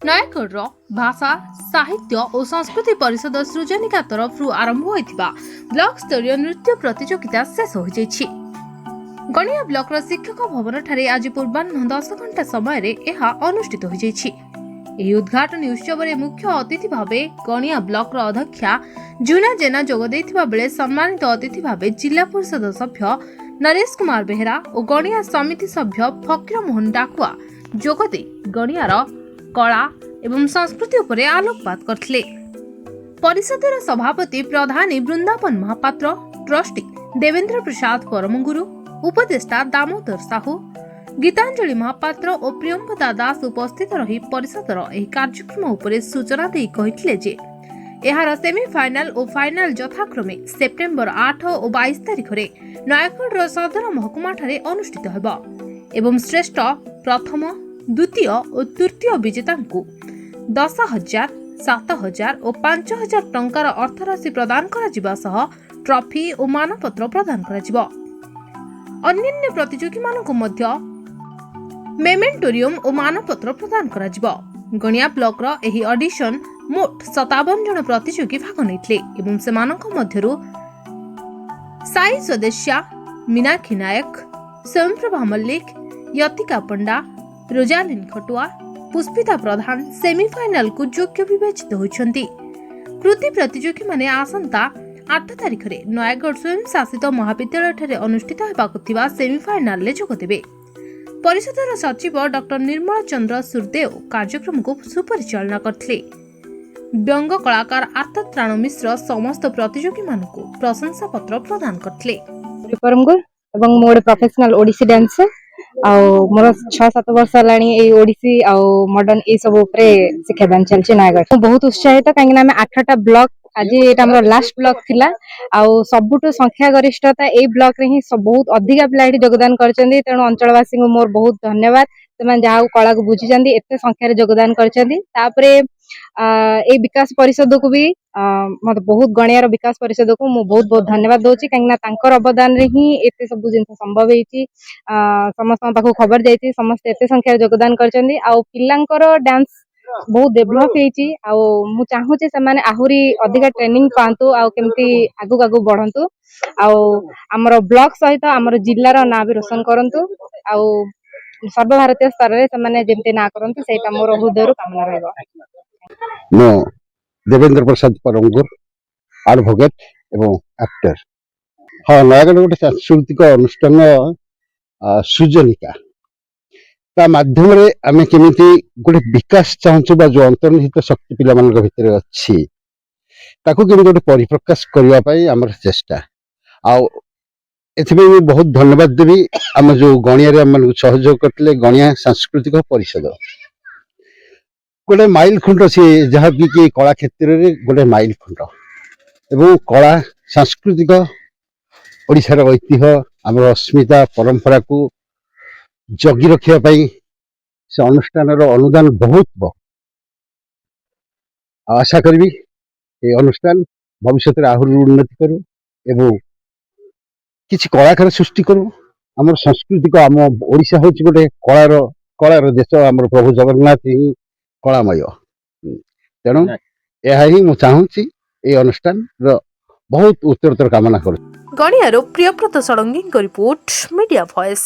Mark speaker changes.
Speaker 1: नयागढ़ भाषा साहित्य और संस्कृति परिषद सृजनिका तरफ आरंभ होइथिबा ब्लॉक स्तरीय नृत्य प्रतियोगिता शेष हो जाइछि। गणिया ब्लॉक शिक्षक भवन ठारे आज पूर्वाह्न 10 घंटा समय रे एहा अनुष्ठित हो जाइछि। एही उद्घाटन उत्सव रे मुख्य अतिथि भाबे गणिया ब्लॉक रो अध्यक्षा जुना जेना जोग दैथिबा बेले सम्मानित अतिथि भाबे जिला परिषद सभ्य नरेश कुमार बेहरा और गणिया समिति सभ्य फकीर मोहन डाकुआ जोग दे गणियार कला एवं संस्कृति उपरे आलोकपात करथिले। परिषदर सभापति प्रधानी वृंदावन महापात्र, ट्रस्टी देवेंद्र प्रसाद परमगुरु, उपदेष्टा दामोदर साहू, गीतांजलि महापात्र और प्रियंवदा दास उपस्थित रही परिषदर एही कार्यक्रम उपरे सूचना देई कहिथिले जे एहार सेमीफाइनाल और फाइनाल यथाक्रमे सेप्टेम्बर 8 और 22 तारिख रे नयागढ़ सदर महकुमा ठारे अनुष्ठित हेबा एवं श्रेष्ठ प्रथम द्वितीय और तृतीय विजेता को 10,000, 7,000 और 5,000 टंकार अर्थराशि प्रदान करा सह ट्रॉफी और मानपत्र प्रदान करा। अन्य प्रतियोगी मानक मध्य मेमेंटोरियम और मानपत्र प्रदान करा। गणिया ब्लॉक रो एही ऑडिशन मोट 57 जन प्रतियोगी भाग नैथिले एवं सेमानक मध्यरु साई स्वदेशिया, मीनाक्षी नायक, स्वयंप्रभा मल्लिक, यतिका पंडा, रोजालिन खटुआ, पुष्पिता प्रधान सेमीफाइनाल को योग्य विवेचित होइछन्ति। कृति प्रतियोगी माने आसंता 8 तारिख रे नयागढ़ स्वयं शासित महाविद्यालय ठारे अनुष्ठित हेबाकु थिबा सेमीफाइनाल ले जोग देबे। परिषदर सचिव डॉक्टर निर्मल चंद्र सुरदेव कार्यक्रम को सुपरिचालना करथिले। व्यंग कलाकार आर्तत्राण मिश्र समस्त प्रतियोगी मानकु प्रशंसा पत्र प्रदान करथिले।
Speaker 2: परमगुर एवं मोर प्रोफेशनल ओडिसी डांसर मोर 6-7 वर्ष लाणी ए ओडिसी मॉडर्न ए सब ऊपर शिक्षादान चलछि नयागढ़। बहुत उत्साहित कहीं 8टा ब्लॉक आज एटा हमर लास्ट ब्लॉक थिला सबुठु संख्या गरिष्ठता ए ब्लॉक रे ही बहुत अधिक पिला योगदान करछन्ती। तेणु अंचलवासी को मोर बहुत धन्यवाद। सेमान जहा कला को बुझी जांदी एते संख्या रे योगदान करछन्ती। तापरे ए विकास परिषद को भी मत बहुत गणियार विकास परिषद को मु बहुत बहुत धन्यवाद दोची कहीं तांकर अवदान रे ही एते सब जिन संभव हेची। समस्त पाखु खबर जाइछि, समस्त एते संख्या रे योगदान करछन्ती। पिलांकर डांस बहुत डेभलप हेची। मु चाहू जे से माने आहुरी अधिक ट्रेनिंग पांतु केमती आगु आगु बढ़ंतु हमर ब्लॉक सहित हमर जिल्लार ना भी रोशन करंतु सर्वभारतीय स्तर रे से माने जेमते ना करंतु सेटा मोर हृदयरु कामना रहबो।
Speaker 3: मो देवेंद्र प्रसाद परमगुर एडवोकेट एवं एक्टर। हाँ, नयागढ़ गोटे सांस्कृतिक अनुष्ठान सृजनिका ता माध्यम रे आमे केमिति गोटे विकास चाहूँ बा जो अंतर्निहित शक्ति पिला मानक भितर अछि ताकू केमिति गोटे परिप्रकाश करबा पई हमर चेष्टा। एथिबे बहुत धन्यवाद देवी आम जो गणिया रे हम सहयोग करथिले गणिया सांस्कृतिक परिषद गोटे माइल खुंट सी जहाँ कि कला क्षेत्र में गोटे माइल खुंट एवं कला सांस्कृतिक ओडिशार ऐतिह्य आम अस्मिता परंपरा को जगी रखा से अनुष्ठान अनुदान बहुत आशा करी ये अनुष्ठान भविष्य में आहरी उन्नति करू एवं किसी कलाकार सृष्टि करू। आम संस्कृति को आम ओडिशा हूँ गोटे कलार देश आम प्रभु जगन्नाथ ही कलामय। तेणु यह ही मु चाहूँगी ये अनुष्ठान बहुत उत्तरोत्तर कामना करूँ।
Speaker 1: गणियारो Priyabrata Sadangi report Media voice.